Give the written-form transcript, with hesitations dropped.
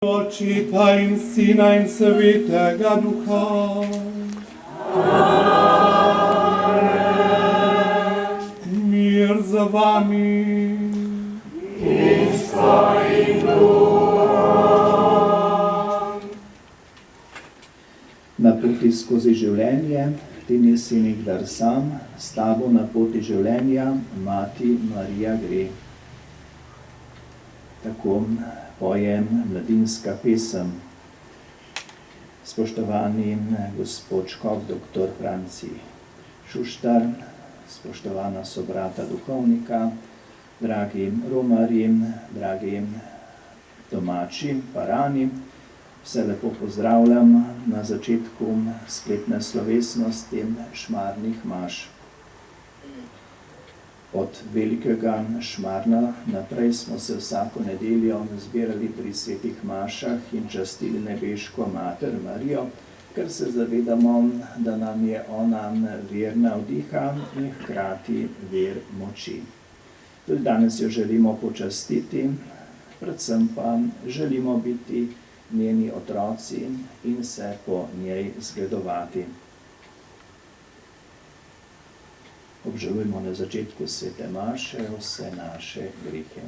Očeta in Sina in Svetega Duha. Mir z vami. In s tvojim duhom. Na poti skozi življenje, ti nisi nikdar sam, s tabo na poti življenja, Mati Marija gre. Tako pojem mladinska pesem. Spoštovani gospod škof, doktor Franci Šuštar, spoštovana sobrata duhovnika, dragi romarji, dragi domači, parani, vse lepo pozdravljam na začetku sklepne slovesnosti šmarnih maš. Od velikega Šmarna naprej smo se vsako nedeljo zbirali pri svetih mašah in častili nebeško Mater Marijo, ker se zavedamo, da nam je ona vir navdiha in hkrati vir moči. Tudi danes jo želimo počastiti, predvsem pa želimo biti njeni otroci in se po njej zgledovati. Obžalujmo na začetku svete maše vse naše grehe.